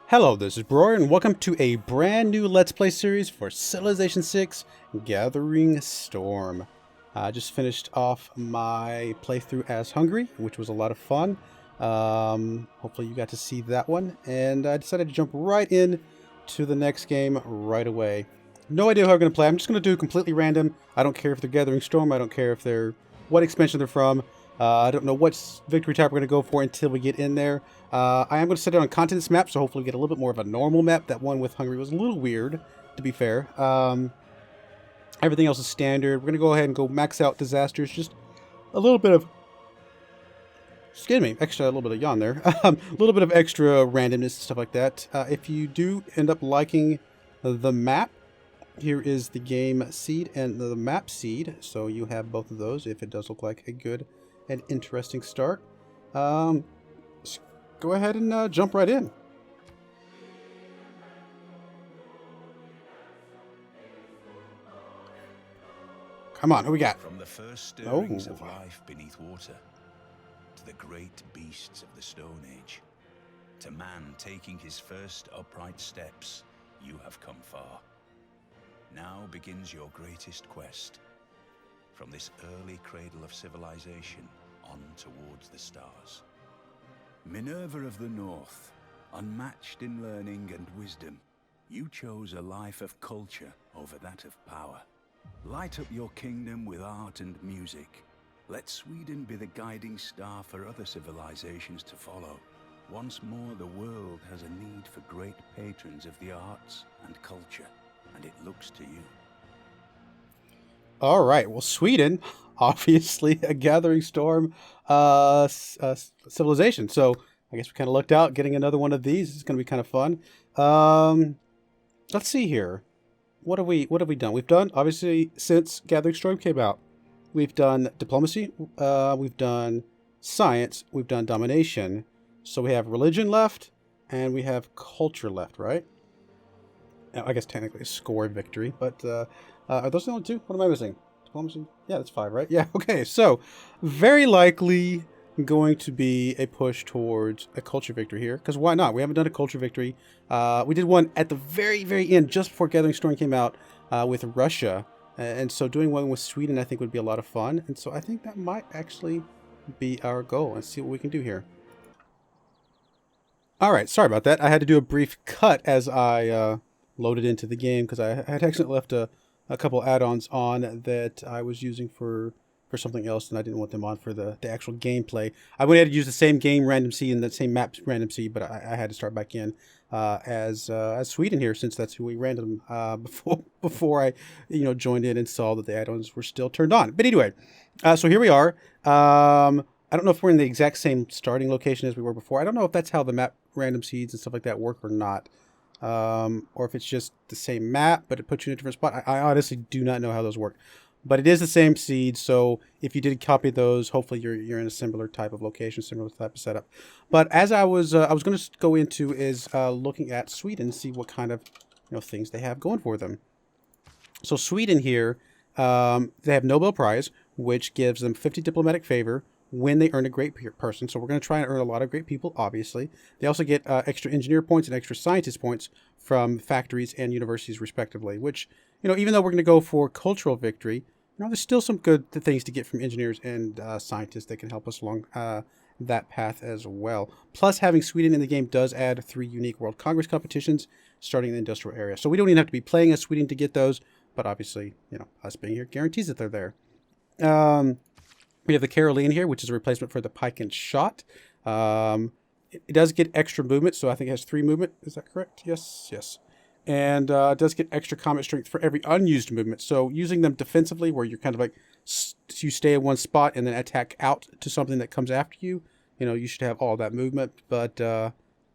Hello, this is Broyar, and welcome to a brand new Let's Play series for Civilization 6 Gathering Storm. I just finished off my playthrough as Hungary, which was a lot of fun. Hopefully you got to see that one, and I decided to jump right in to the next game right away. No idea how I'm going to play. I'm just going to do completely random. I don't care if they're Gathering Storm. I don't care if they're what expansion they're from. I don't know what victory type we're going to go for until we get in there. I am going to set it on continents map, so hopefully we get a little bit more of a normal map. That one with Hungary was a little weird, to be fair. Everything else is standard. We're going to go ahead and go max out disasters. Just a little bit of, excuse me, extra, a little bit of yawn there. A little bit of extra randomness and stuff like that. If you do end up liking the map, here is the game seed and the map seed. So you have both of those if it does look like a good and interesting start. Let's go ahead and jump right in. Come on, who we got? From the first stirrings of life beneath water, to the great beasts of the Stone Age, to man taking his first upright steps, you have come far. Now begins your greatest quest. From this early cradle of civilization on towards the stars. Minerva of the North, unmatched in learning and wisdom, you chose a life of culture over that of power. Light up your kingdom with art and music. Let Sweden be the guiding star for other civilizations to follow. Once more the world has a need for great patrons of the arts and culture, and it looks to you. All right, well, Sweden, obviously a Gathering Storm civilization. So I guess we kind of lucked out getting another one of these. It's going to be kind of fun. Let's see here. What have we done? We've done, obviously, since Gathering Storm came out, we've done diplomacy, we've done science, we've done domination. So we have religion left, and we have culture left, right? I guess technically a score victory, but are those the only two? What am I missing? Diplomacy? Yeah, that's 5, right? Yeah, okay. So, very likely going to be a push towards a culture victory here, because why not? We haven't done a culture victory. We did one at the very, very end, just before Gathering Storm came out, with Russia, and so doing one with Sweden I think would be a lot of fun, and so I think that might actually be our goal. Let's see what we can do here. Alright, sorry about that. I had to do a brief cut as I loaded into the game, because I had accidentally left a couple add-ons on that I was using for something else, and I didn't want them on for the actual gameplay. I went ahead and used the same game random seed and the same map random seed, but I had to start back in as Sweden here, since that's who we random before I joined in and saw that the add-ons were still turned on. But anyway, so here we are. I don't know if we're in the exact same starting location as we were before. I don't know if that's how the map random seeds and stuff like that work or not. Or if it's just the same map, but it puts you in a different spot. I honestly do not know how those work. But it is the same seed, so if you did copy those, hopefully you're in a similar type of location, similar type of setup. But as I was going to go into is looking at Sweden, see what kind of things they have going for them. So Sweden here, they have Nobel Prize, which gives them 50 diplomatic favor when they earn a great person. So we're going to try and earn a lot of great people, obviously. They also get extra engineer points and extra scientist points from factories and universities, respectively, which, even though we're going to go for cultural victory, there's still some good things to get from engineers and scientists that can help us along that path as well. Plus, having Sweden in the game does add 3 unique World Congress competitions starting in the industrial area. So we don't even have to be playing as Sweden to get those, but obviously, us being here guarantees that they're there. We have the Caroline here, which is a replacement for the pike and shot. It does get extra movement, so I think it has 3 movement. Is that correct? Yes. And it does get extra combat strength for every unused movement. So using them defensively, where you're kind of like, you stay in one spot and then attack out to something that comes after you, you should have all that movement. But,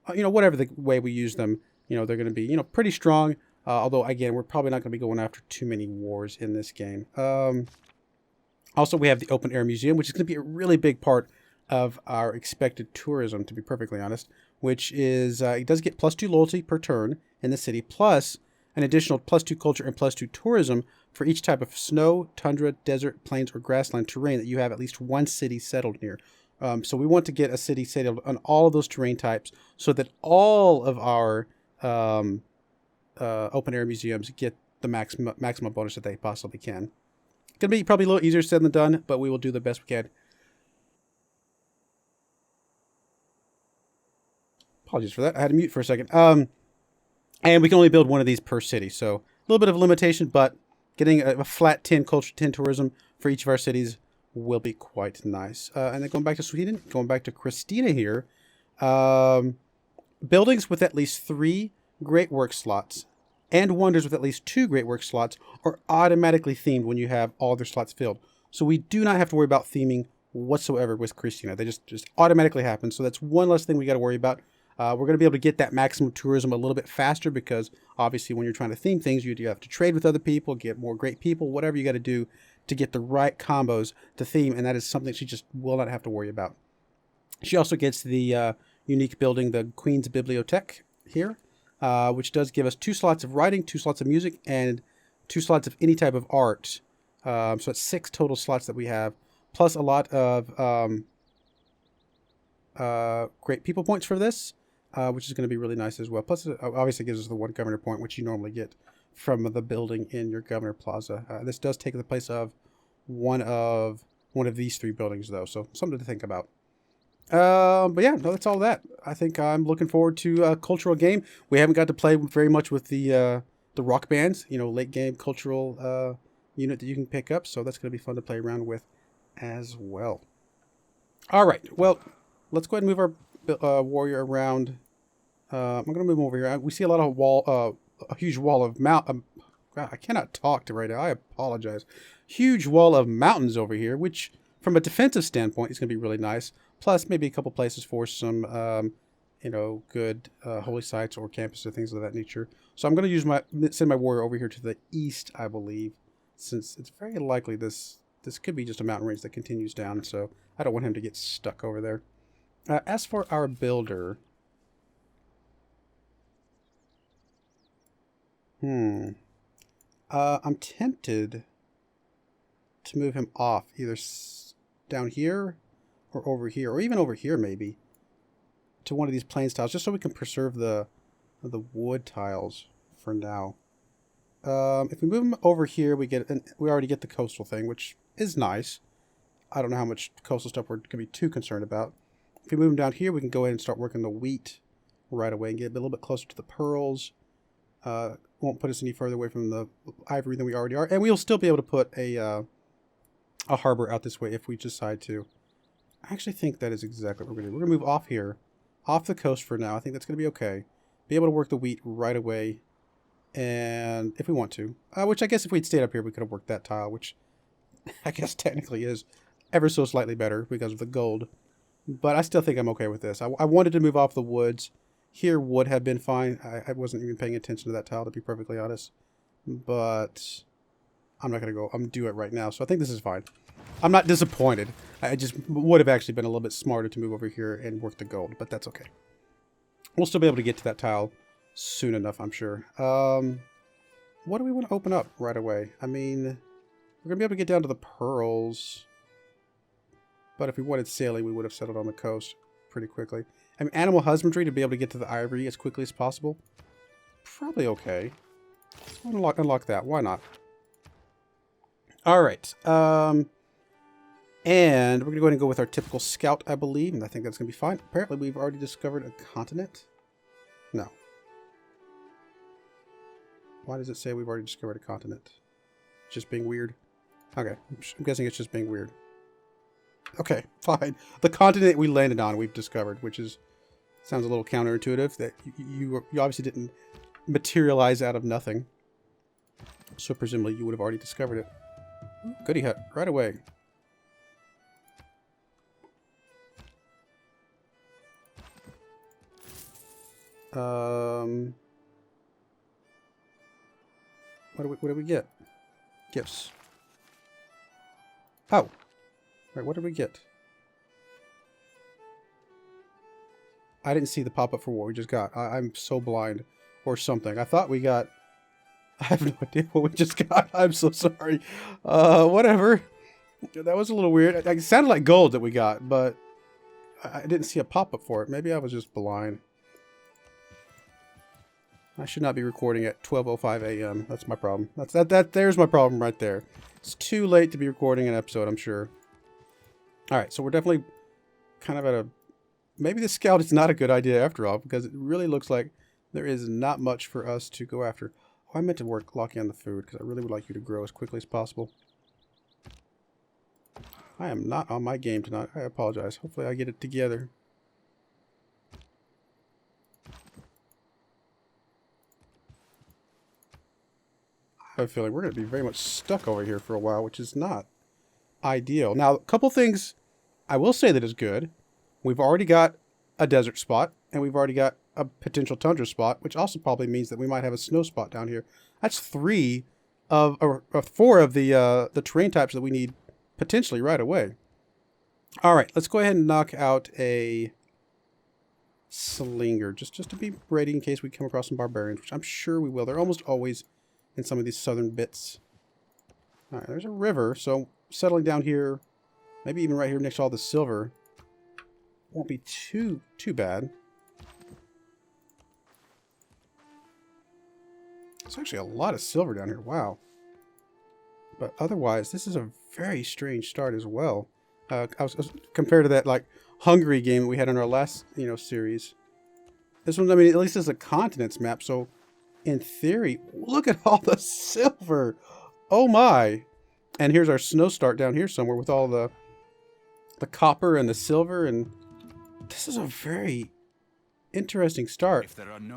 whatever the way we use them, they're going to be, pretty strong. Although, again, we're probably not going to be going after too many wars in this game. Also, we have the Open Air Museum, which is going to be a really big part of our expected tourism, to be perfectly honest, which is, it does get +2 loyalty per turn in the city, plus an additional +2 culture and +2 tourism for each type of snow, tundra, desert, plains, or grassland terrain that you have at least one city settled near. So we want to get a city settled on all of those terrain types so that all of our open air museums get the maximum bonus that they possibly can. Gonna be probably a little easier said than done, but we will do the best we can. Apologies for that. I had to mute for a second. And we can only build one of these per city, so a little bit of a limitation, but getting a flat 10 culture 10 tourism for each of our cities will be quite nice. And then going back to Sweden, going back to Christina here, buildings with at least 3 great work slots and wonders with at least 2 great work slots are automatically themed when you have all their slots filled. So we do not have to worry about theming whatsoever with Christina. They just automatically happen. So that's one less thing we got to worry about. We're going to be able to get that maximum tourism a little bit faster because obviously when you're trying to theme things, you have to trade with other people, get more great people, whatever you got to do to get the right combos to theme. And that is something she just will not have to worry about. She also gets the unique building, the Queen's Bibliothèque here, which does give us 2 slots of writing, 2 slots of music, and 2 slots of any type of art. So it's 6 total slots that we have, plus a lot of great people points for this, which is going to be really nice as well. Plus, it obviously gives us the 1 governor point, which you normally get from the building in your governor plaza. This does take the place of one of these 3 buildings, though, so something to think about. But yeah, no, that's all that. I think I'm looking forward to a cultural game. We haven't got to play very much with the rock bands, late game cultural unit that you can pick up. So that's going to be fun to play around with as well. All right, well, let's go ahead and move our warrior around. I'm going to move him over here. We see a lot of a huge wall of God, I cannot talk right now. I apologize. Huge wall of mountains over here, which from a defensive standpoint is going to be really nice. Plus, maybe a couple places for some, good holy sites or campuses or things of that nature. So I'm going to send my warrior over here to the east, I believe, since it's very likely this could be just a mountain range that continues down. So I don't want him to get stuck over there. As for our builder, I'm tempted to move him off either down here or over here, or even over here maybe, to one of these plains tiles, just so we can preserve the wood tiles for now. If we move them over here, we already get the coastal thing, which is nice. I don't know how much coastal stuff we're going to be too concerned about. If we move them down here, we can go ahead and start working the wheat right away and get a little bit closer to the pearls. Won't put us any further away from the ivory than we already are, and we'll still be able to put a harbor out this way if we decide to. I actually think that is exactly what we're going to do. We're going to move off here, off the coast for now. I think that's going to be okay. Be able to work the wheat right away, and if we want to. Which I guess if we'd stayed up here, we could have worked that tile, which I guess technically is ever so slightly better because of the gold. But I still think I'm okay with this. I wanted to move off the woods. Here would have been fine. I wasn't even paying attention to that tile, to be perfectly honest. But I'm not going to go. I'm going to do it right now. So I think this is fine. I'm not disappointed. I just would have actually been a little bit smarter to move over here and work the gold, but that's okay. We'll still be able to get to that tile soon enough, I'm sure. What do we want to open up right away? I mean, we're going to be able to get down to the pearls. But if we wanted sailing, we would have settled on the coast pretty quickly. I mean, animal husbandry to be able to get to the ivory as quickly as possible. Probably okay. Unlock that. Why not? All right. And we're going to go ahead and go with our typical scout, I believe. And I think that's going to be fine. Apparently, we've already discovered a continent. No. Why does it say we've already discovered a continent? Just being weird. Okay. I'm guessing it's just being weird. Okay, fine. The continent we landed on, we've discovered, which sounds a little counterintuitive. That you obviously didn't materialize out of nothing. So presumably you would have already discovered it. Goody hut, right away. What do we get? Gifts. Oh. Right, what did we get? I didn't see the pop-up for what we just got. I'm so blind. Or something. I thought we got... I have no idea what we just got. I'm so sorry. Whatever. That was a little weird. It sounded like gold that we got, but I didn't see a pop-up for it. Maybe I was just blind. I should not be recording at 12:05 a.m. That's my problem. There's my problem right there. It's too late to be recording an episode, I'm sure. Alright, so we're definitely kind of at a... Maybe the scout is not a good idea after all, because it really looks like there is not much for us to go after. Oh, I meant to lock in the food, because I really would like you to grow as quickly as possible. I am not on my game tonight. I apologize. Hopefully I get it together. I have a feeling we're going to be very much stuck over here for a while, which is not ideal. Now, a couple things I will say that is good. We've already got a desert spot, and we've already got a potential tundra spot, which also probably means that we might have a snow spot down here. That's four of the terrain types that we need potentially right away. All right, let's go ahead and knock out a slinger, just to be ready in case we come across some barbarians, which I'm sure we will. They're almost always in some of these southern bits. All right, there's a river, so settling down here, maybe even right here next to all the silver, won't be too bad. It's actually a lot of silver down here. Wow. But otherwise, this is a very strange start as well. I was compared to that like Hungary game that we had in our last series. This one, I mean, at least is a continents map, so in theory, look at all the silver. Oh my. And here's our snow start down here somewhere with all the copper and the silver, and this is a very interesting start.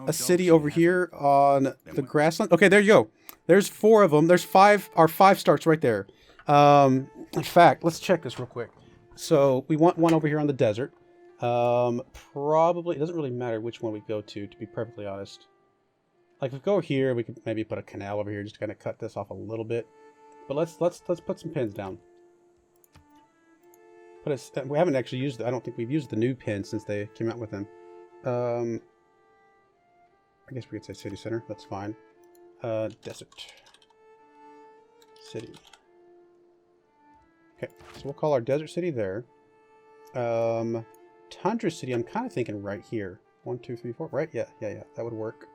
A city over here on the grassland. Okay, there you go. There's 4 of them. There's 5. Our 5 starts right there. In fact, let's check this real quick. So we want one over here on the desert. Probably it doesn't really matter which one we go to be perfectly honest. Like if we go here, we could maybe put a canal over here just to kind of cut this off a little bit. But let's put some pins down. We haven't actually used. I don't think we've used the new pins since they came out with them. I guess we could say city center. That's fine. Desert city. Okay, so we'll call our desert city there. Tundra city. I'm kind of thinking right here. 1, 2, 3, 4. Right? Yeah. That would work.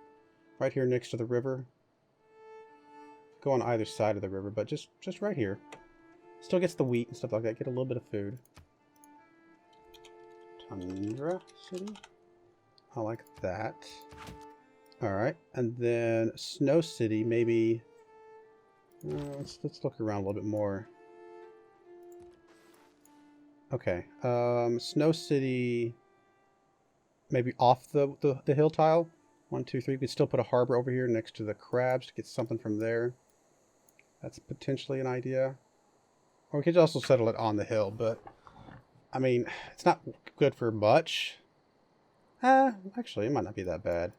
Right here next to the river. Go on either side of the river, but just right here. Still gets the wheat and stuff like that. Get a little bit of food. Tundra city. I like that. Alright, and then Snow City, maybe... let's look around a little bit more. Okay, Snow City... Maybe off the hill tile. 1, 2, 3. We could still put a harbor over here next to the crabs to get something from there. That's potentially an idea. Or we could also settle it on the hill, but... I mean, it's not good for much. Actually, it might not be that bad.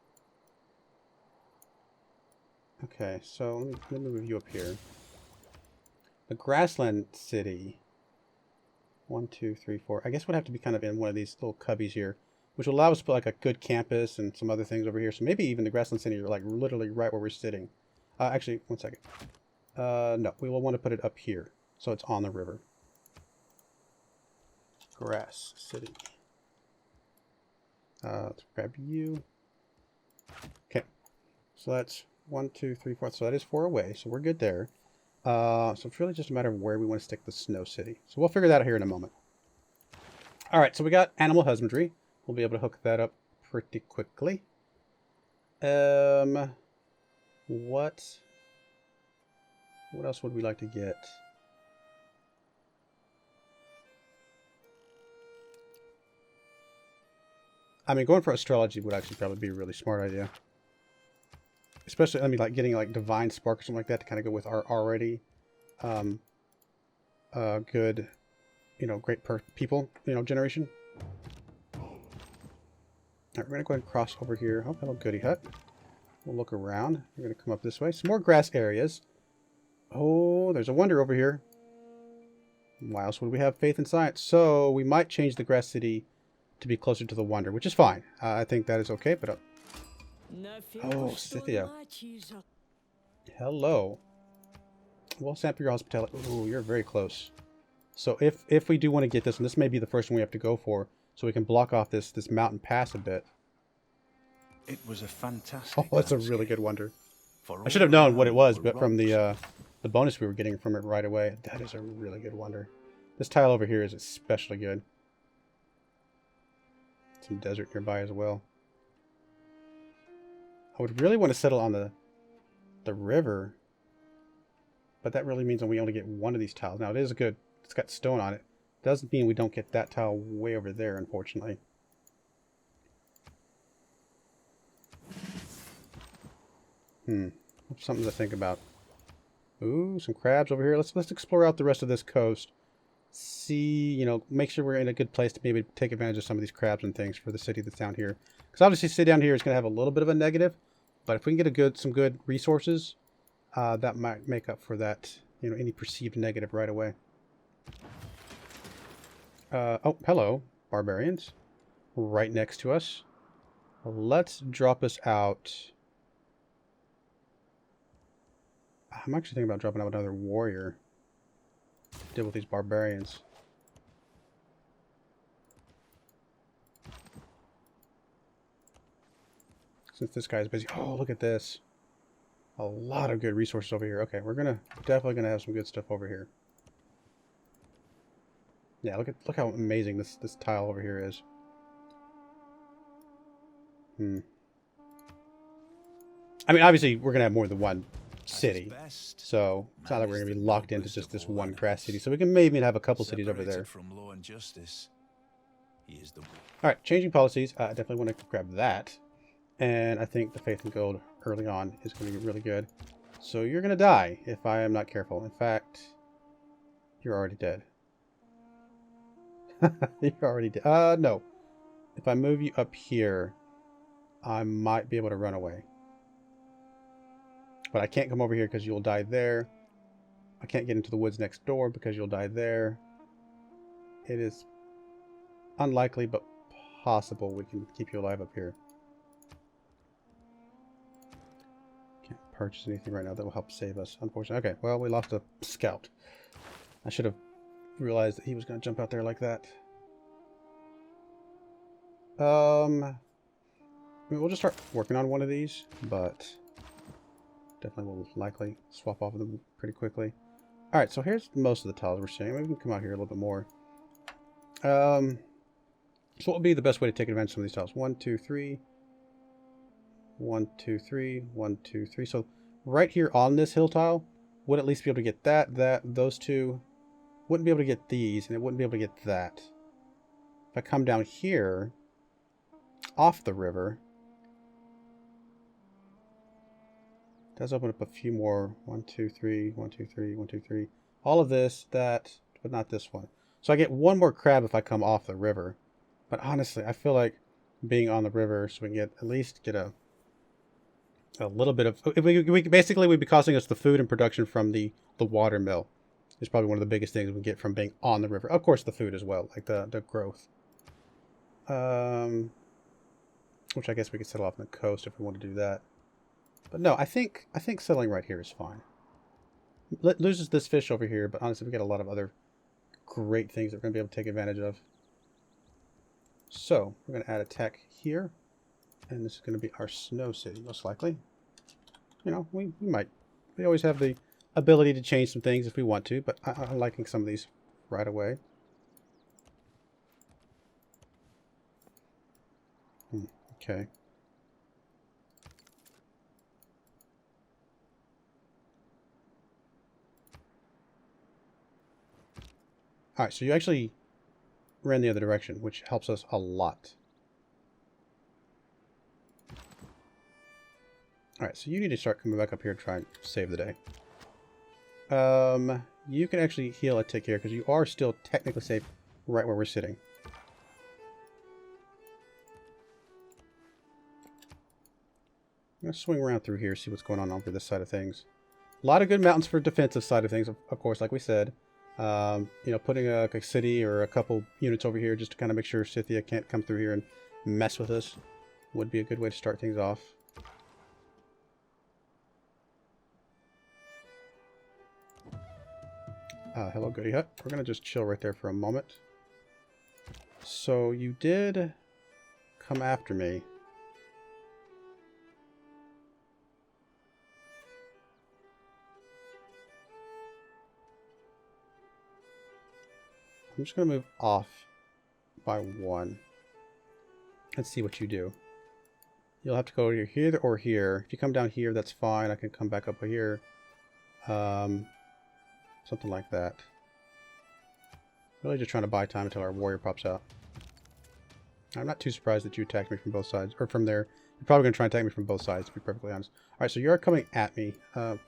Okay, so let me move you up here. The grassland city. 1, 2, 3, 4. I guess we'd have to be kind of in one of these little cubbies here, which will allow us to put like a good campus and some other things over here. So maybe even the grassland city are like literally right where we're sitting. Actually, one second. No, we will want to put it up here, so it's on the river. Grass city. Let's grab you. Okay, so that's 1, 2, 3, 4. So that is 4 away. So we're good there. So it's really just a matter of where we want to stick the Snow City. So we'll figure that out here in a moment. All right, so we got animal husbandry. We'll be able to hook that up pretty quickly. What else would we like to get? I mean, going for astrology would actually probably be a really smart idea. Especially, I mean, like getting like divine spark or something like that to kind of go with our already good, great people, generation. All right, we're going to go ahead and cross over here. Oh, hello, goody hut. We'll look around. We're going to come up this way. Some more grass areas. Oh, there's a wonder over here. Why else would we have faith in science? So we might change the grass city to be closer to the wonder, which is fine. I think that is okay, but... Oh, Scythia. Hello. Well, sample your hospitality. Ooh, you're very close. So if we do want to get this, and this may be the first one we have to go for, so we can block off this mountain pass a bit. It was a Oh, fantastic that's a landscape. really good wonder. For I should have all known what it around was, were but from rocks. the bonus we were getting from it right away, that is a really good wonder. This tile over here is especially good. Some desert nearby as well. I would really want to settle on the river, but that really means that we only get one of these tiles. Now it is good. It's got stone on it. Doesn't mean we don't get that tile way over there, unfortunately. Something to think about. Ooh, some crabs over here. Let's explore out the rest of this coast. See, you know, make sure we're in a good place to maybe take advantage of some of these crabs and things for the city that's down here. Because obviously, city down here is going to have a little bit of a negative, but if we can get some good resources, that might make up for that, you know, any perceived negative right away. Oh, hello, barbarians, right next to us. Let's drop us out. I'm actually thinking about dropping out another warrior. Deal with these barbarians. Since this guy's busy. Oh, look at this. A lot of good resources over here. Okay, we're definitely gonna have some good stuff over here. Yeah, look how amazing this tile over here is. I mean, obviously, we're gonna have more than one city, so it's not like we're gonna be locked into just this one grass city. So we can maybe have a couple cities over there. From law and justice, he is the... All right, changing policies. I definitely want to grab that, and I think the faith and gold early on is going to be really good. So you're gonna die if I am not careful. In fact, you're already dead. You're already dead. No. If I move you up here, I might be able to run away. But I can't come over here because you'll die there. I can't get into the woods next door because you'll die there. It is unlikely, but possible we can keep you alive up here. Can't purchase anything right now that will help save us, unfortunately. Okay, well, we lost a scout. I should have realized that he was going to jump out there like that. I mean, we'll just start working on one of these, but definitely will likely swap off of them pretty quickly. Alright, so here's most of the tiles we're seeing. Maybe we can come out here a little bit more. So what would be the best way to take advantage of some of these tiles? 1, 2, 3. 1, 2, 3. 1, 2, 3. So right here on this hill tile, would at least be able to get those two. Wouldn't be able to get these, and it wouldn't be able to get that. If I come down here, off the river, it does open up a few more. 1, 2, 3, 1, 2, 3, 1, 2, 3. All of this, that, but not this one. So I get one more crab if I come off the river. But honestly, I feel like being on the river so we can at least get a little bit of... basically, would be costing us the food and production from the water mill. It's probably one of the biggest things we get from being on the river. Of course, the food as well, like the growth. Which I guess we could settle off on the coast if we want to do that. But no, I think settling right here is fine. Loses this fish over here, but honestly, we got a lot of other great things that we're going to be able to take advantage of. So, we're going to add a tech here. And this is going to be our snow city, most likely. You know, we always have the ability to change some things if we want to, but I'm liking some of these right away. Okay. Alright, so you actually ran the other direction, which helps us a lot. Alright, so you need to start coming back up here to try and save the day. You can actually heal a tick here, because you are still technically safe right where we're sitting. I'm going to swing around through here, see what's going on over this side of things. A lot of good mountains for defensive side of things, of course, like we said. You know, putting a city or a couple units over here just to kind of make sure Scythia can't come through here and mess with us would be a good way to start things off. Hello, Goody Hut. We're going to just chill right there for a moment. So you did come after me. I'm just going to move off by 1 and see what you do. You'll have to go either here or here. If you come down here, that's fine. I can come back up here. Something like that. Really just trying to buy time until our warrior pops out. I'm not too surprised that you attacked me from both sides. Or from there. You're probably going to try and attack me from both sides, to be perfectly honest. Alright, so you're coming at me. That's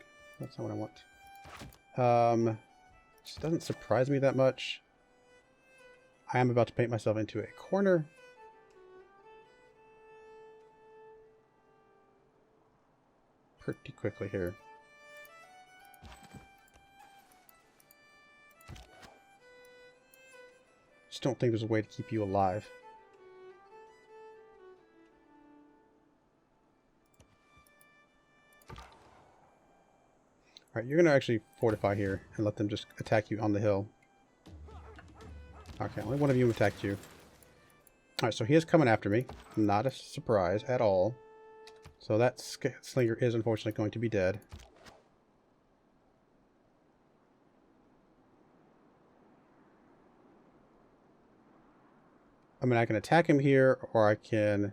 not what I want. This doesn't surprise me that much. I am about to paint myself into a corner. Pretty quickly here. Just don't think there's a way to keep you alive. Alright, you're going to actually fortify here and let them just attack you on the hill. Okay, only one of you attacked you. Alright, so he is coming after me. Not a surprise at all. So that slinger is unfortunately going to be dead. I mean, I can attack him here, or I can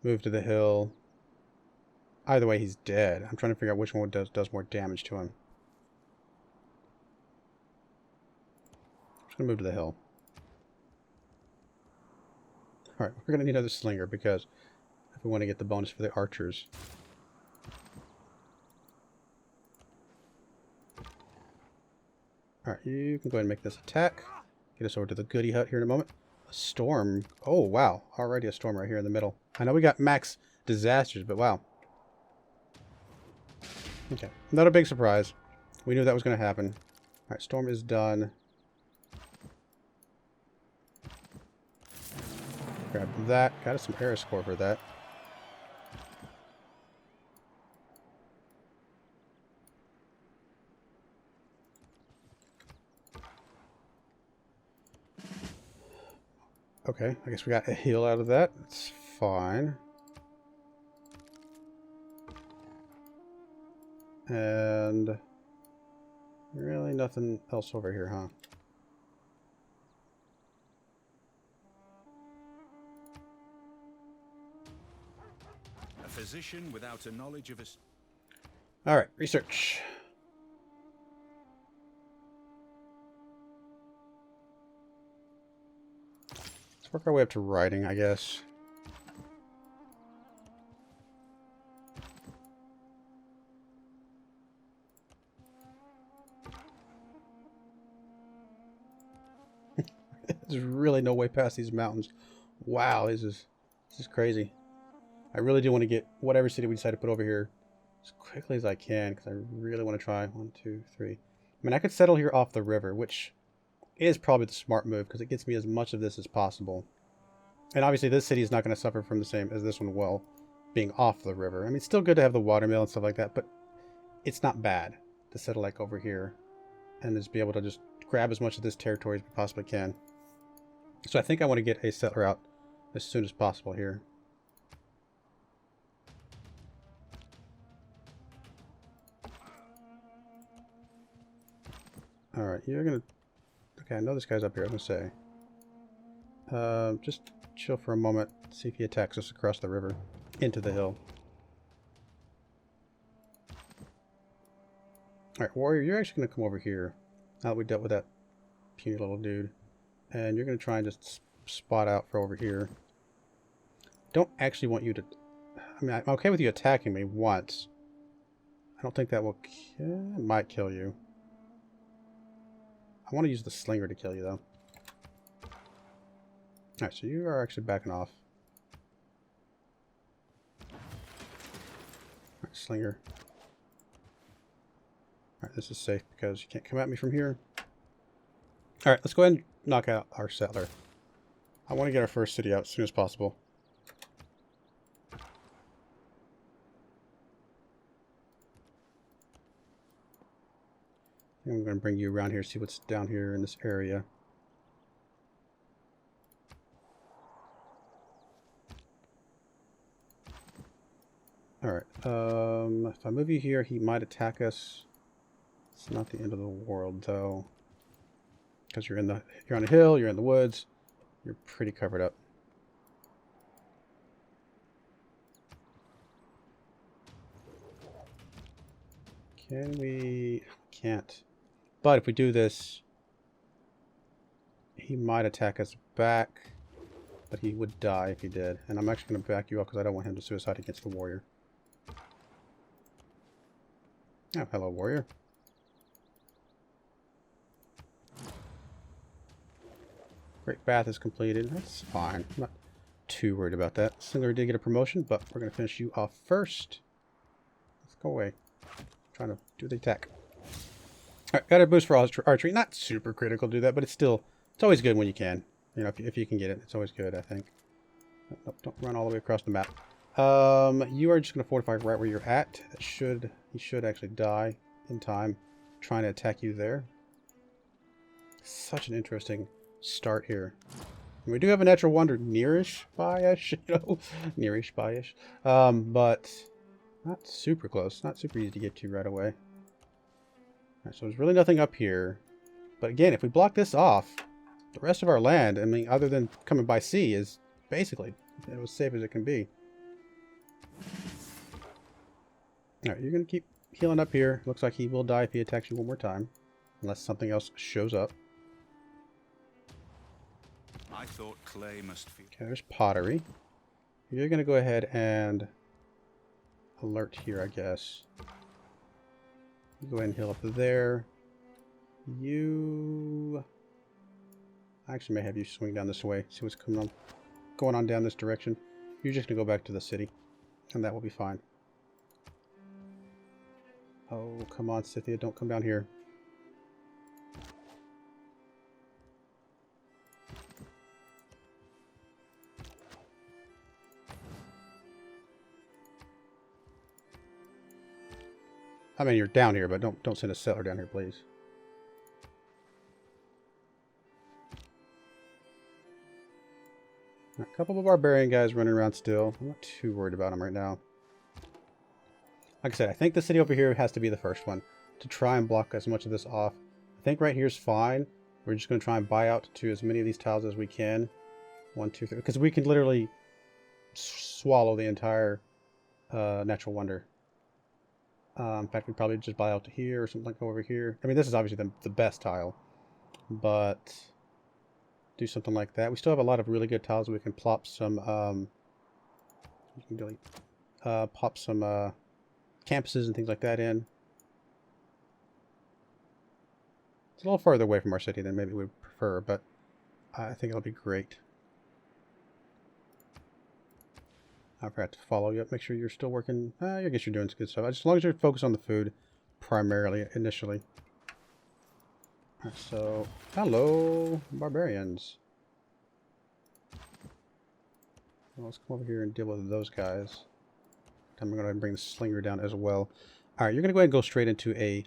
move to the hill. Either way, he's dead. I'm trying to figure out which one does more damage to him. I'm just going to move to the hill. Alright, we're going to need another slinger because if we want to get the bonus for the archers. Alright, you can go ahead and make this attack. Get us over to the goody hut here in a moment. A storm. Oh, wow. Already a storm right here in the middle. I know we got max disasters, but wow. Okay, not a big surprise. We knew that was going to happen. Alright, storm is done. Grab that. Got us some air score for that. Okay, I guess we got a heal out of that. That's fine. And really nothing else over here, huh? A physician without a knowledge of his... All right, research. Let's work our way up to writing, I guess. There's really no way past these mountains. Wow, this is crazy. I really do want to get whatever city we decide to put over here as quickly as I can, because I really want to try. 1, 2, 3. I mean, I could settle here off the river, which is probably the smart move, because it gets me as much of this as possible. And obviously this city is not going to suffer from the same as this one will, being off the river. I mean, it's still good to have the watermill and stuff like that, but it's not bad to settle like over here and just be able to just grab as much of this territory as we possibly can. So I think I want to get a settler out as soon as possible here. Alright, you're gonna... Okay, I know this guy's up here, I was gonna say. Just chill for a moment, see if he attacks us across the river, into the hill. Alright, warrior, you're actually gonna come over here, now that we dealt with that puny little dude. And you're gonna try and just spot out for over here. Don't actually want you to... I mean, I'm okay with you attacking me once. I don't think that will... It might kill you. I want to use the slinger to kill you, though. Alright, so you are actually backing off. Alright, slinger. Alright, this is safe because you can't come at me from here. Alright, let's go ahead and knock out our settler. I want to get our first city out as soon as possible. I'm going to bring you around here, see what's down here in this area. Alright, if I move you here, he might attack us. It's not the end of the world, though. Because you're on a hill, you're in the woods, you're pretty covered up. Can we... Can't. But if we do this, he might attack us back, but he would die if he did. And I'm actually going to back you up because I don't want him to suicide against the warrior. Oh, hello, warrior. Great bath is completed. That's fine. I'm not too worried about that. Slinger did get a promotion, but we're going to finish you off first. Let's go away. Trying to do the attack. Alright, got a boost for archery. Not super critical to do that, but it's always good when you can. You know, if you can get it, it's always good, I think. Nope, don't run all the way across the map. You are just going to fortify right where you're at. He should actually die in time trying to attack you there. Such an interesting start here. And we do have a natural wonder nearish by-ish, you know, nearish by-ish. But not super close. Not super easy to get to right away. Alright, so there's really nothing up here. But again, if we block this off, the rest of our land, I mean, other than coming by sea, is basically as safe as it can be. Alright, you're going to keep healing up here. Looks like he will die if he attacks you one more time. Unless something else shows up. I thought clay must feel... Okay, there's pottery. You're going to go ahead and alert here, I guess. You go ahead and heal up there. You... I actually may have you swing down this way. See what's going on down this direction. You're just going to go back to the city. And that will be fine. Oh, come on, Scythia. Don't come down here. I mean, you're down here, but don't send a settler down here, please. A couple of barbarian guys running around still. I'm not too worried about them right now. Like I said, I think the city over here has to be the first one to try and block as much of this off. I think right here is fine. We're just going to try and buy out to as many of these tiles as we can. 1, 2, 3. Because we can literally swallow the entire natural wonder. In fact, we'd probably just buy out to here or something like over here. I mean, this is obviously the best tile. But do something like that. We still have a lot of really good tiles. We can plop some... you can really pop some campuses and things like that in. It's a little farther away from our city than maybe we prefer, but I think it'll be great. I forgot to follow you up. Make sure you're still working. I guess you're doing some good stuff. As long as you're focused on the food primarily initially. Right, so, hello, barbarians. Well, let's come over here and deal with those guys. I'm going to bring the slinger down as well. Alright, you're going to go ahead and go straight into a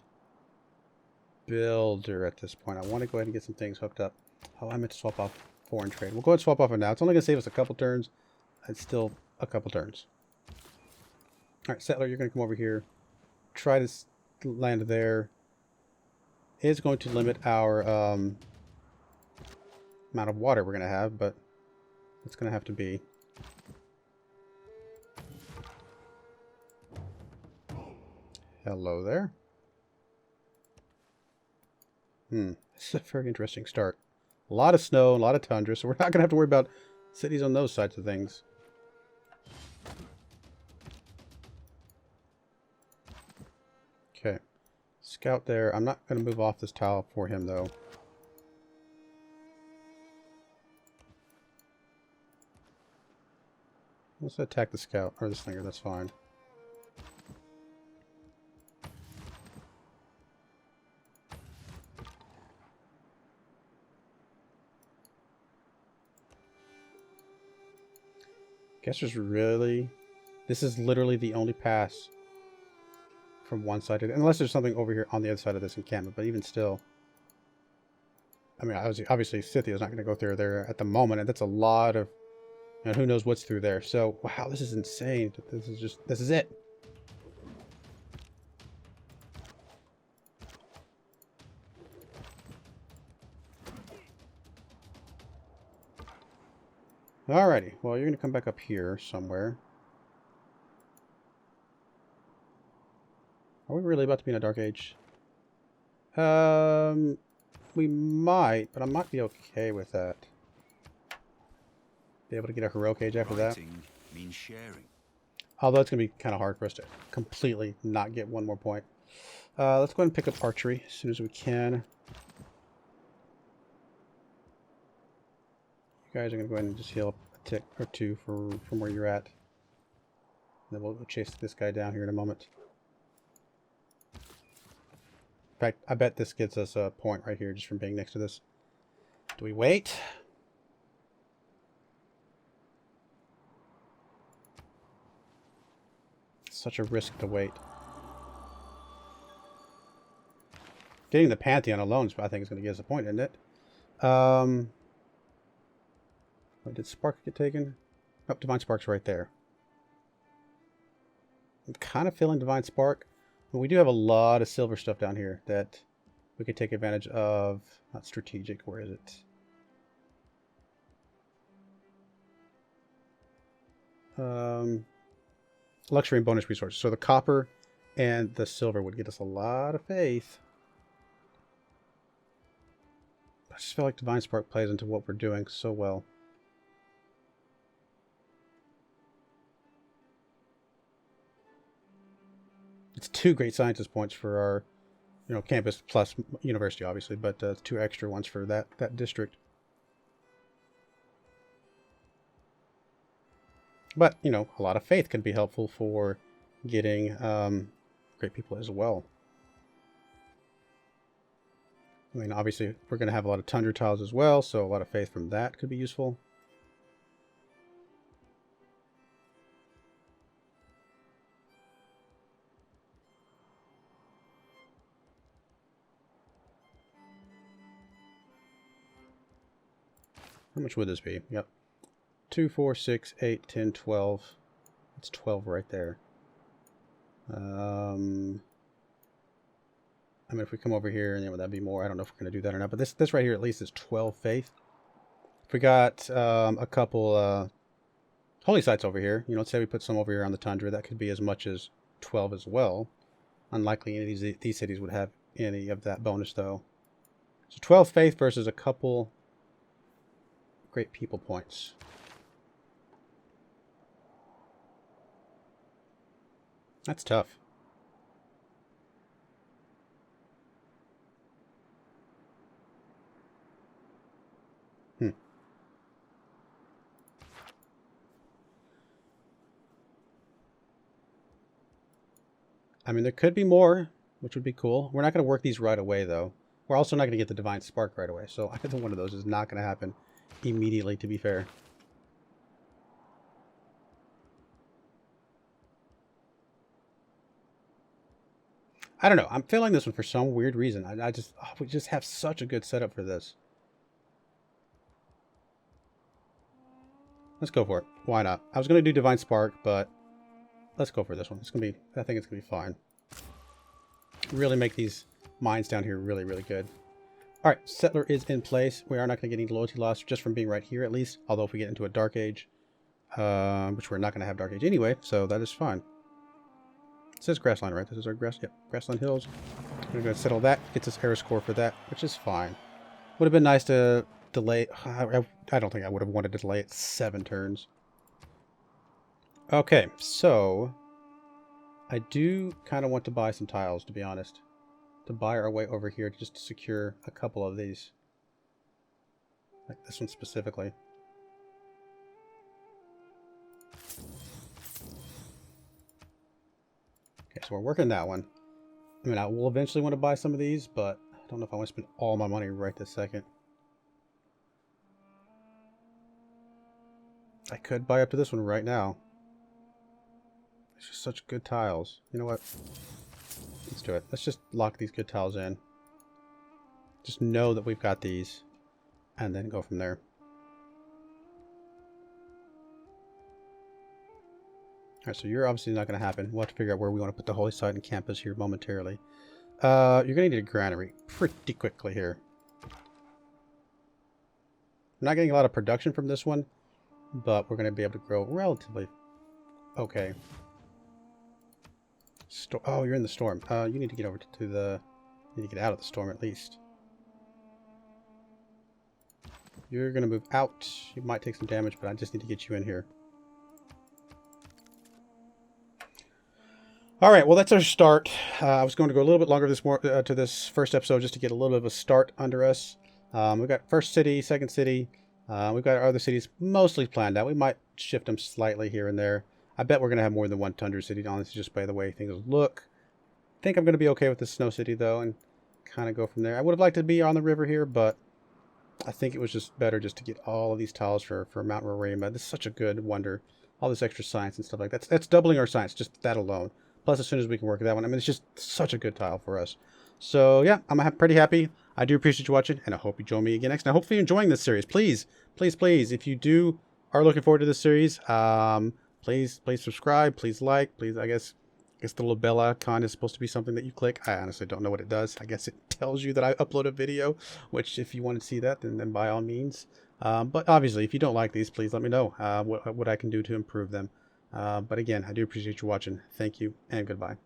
builder at this point. I want to go ahead and get some things hooked up. Oh, I meant to swap off foreign trade. We'll go ahead and swap off it now. It's only going to save us a couple turns. It's still a couple turns. Alright, settler, you're going to come over here. Try to land there. It's going to limit our amount of water we're going to have, but it's going to have to be. Hello there. This is a very interesting start. A lot of snow, a lot of tundra, so we're not going to have to worry about cities on those sides of things. Okay. Scout there. I'm not going to move off this tile for him, though. Let's attack the scout, or the slinger, that's fine. Guess there's really... This is literally the only pass from one side to the... Unless there's something over here on the other side of this encampment, but even still... I mean, obviously Scythia's not going to go through there at the moment, and that's a lot of... You know, who knows what's through there. So, wow, this is insane. This is it. Alrighty. Well, you're going to come back up here somewhere. Are we really about to be in a dark age? We might, but I might be okay with that. Be able to get a heroic age after that. Means sharing. Although it's going to be kind of hard for us to completely not get one more point. Let's go ahead and pick up archery as soon as we can. You guys are going to go ahead and just heal up a tick or two from where you're at. Then we'll chase this guy down here in a moment. In fact, I bet this gets us a point right here just from being next to this. Do we wait? It's such a risk to wait. Getting the Pantheon alone, I think, is going to get us a point, isn't it? Did Spark get taken? Oh, Divine Spark's right there. I'm kind of feeling Divine Spark. But we do have a lot of silver stuff down here that we could take advantage of. Not strategic. Where is it? Luxury and bonus resources. So the copper and the silver would get us a lot of faith. I just feel like Divine Spark plays into what we're doing so well. It's 2 great scientist points for our, campus plus university, obviously, but 2 extra ones for that district. But, a lot of faith can be helpful for getting great people as well. I mean, obviously, we're going to have a lot of tundra tiles as well, so a lot of faith from that could be useful. How much would this be? Yep. 2, 4, 6, 8, 10, 12. That's 12 right there. I mean, if we come over here, and that'd be more. I don't know if we're going to do that or not. But this right here at least is 12 faith. If we got a couple holy sites over here, let's say we put some over here on the tundra, that could be as much as 12 as well. Unlikely any of these cities would have any of that bonus, though. So 12 faith versus a couple great people points. That's tough. I mean, there could be more, which would be cool. We're not going to work these right away, though. We're also not going to get the Divine Spark right away. So either one of those is not going to happen immediately, to be fair. I don't know. I'm feeling this one for some weird reason. We just have such a good setup for this. Let's go for it. Why not? I was going to do Divine Spark, but let's go for this one. I think it's going to be fine. Really make these mines down here really, really good. All right, Settler is in place. We are not going to get any loyalty loss just from being right here, at least. Although if we get into a Dark Age, which we're not going to have Dark Age anyway, so that is fine. It says Grassland, right? This is our Grassland Hills. We're going to settle that. Gets us Air Score for that, which is fine. Would have been nice to delay. I don't think I would have wanted to delay it 7 turns. Okay, so I do kind of want to buy some tiles, to be honest. To buy our way over here just to secure a couple of these. Like this one specifically. Okay, so we're working that one. I mean, I will eventually want to buy some of these, but I don't know if I want to spend all my money right this second. I could buy up to this one right now. It's just such good tiles. You know what? Let's do it. Let's just lock these good tiles in. Just know that we've got these. And then go from there. Alright, so you're obviously not going to happen. We'll have to figure out where we want to put the holy site and campus here momentarily. You're going to need a granary pretty quickly here. I'm not getting a lot of production from this one. but we're going to be able to grow relatively okay. Oh, you're in the storm. You need to get over to the... You need to get out of the storm at least. You're going to move out. You might take some damage, but I just need to get you in here. Alright, well that's our start. I was going to go a little bit longer to this first episode just to get a little bit of a start under us. We've got first city, second city. We've got our other cities mostly planned out. We might shift them slightly here and there. I bet we're going to have more than one tundra city, honestly, just by the way things look. I think I'm going to be okay with the snow city, though, and kind of go from there. I would have liked to be on the river here, but I think it was just better just to get all of these tiles for Mount Roraima. This is such a good wonder. All this extra science and stuff like that. That's doubling our science, just that alone. Plus, as soon as we can work that one, I mean, it's just such a good tile for us. So, yeah, I'm pretty happy. I do appreciate you watching, and I hope you join me again next. And I hope you're enjoying this series. Please, please, please, if you are looking forward to this series, please subscribe, please like, please, I guess the little bell icon is supposed to be something that you click. I honestly don't know what it does. I guess it tells you that I upload a video, which if you want to see that, then by all means. But obviously, if you don't like these, please let me know what I can do to improve them. But again, I do appreciate you watching. Thank you, and goodbye.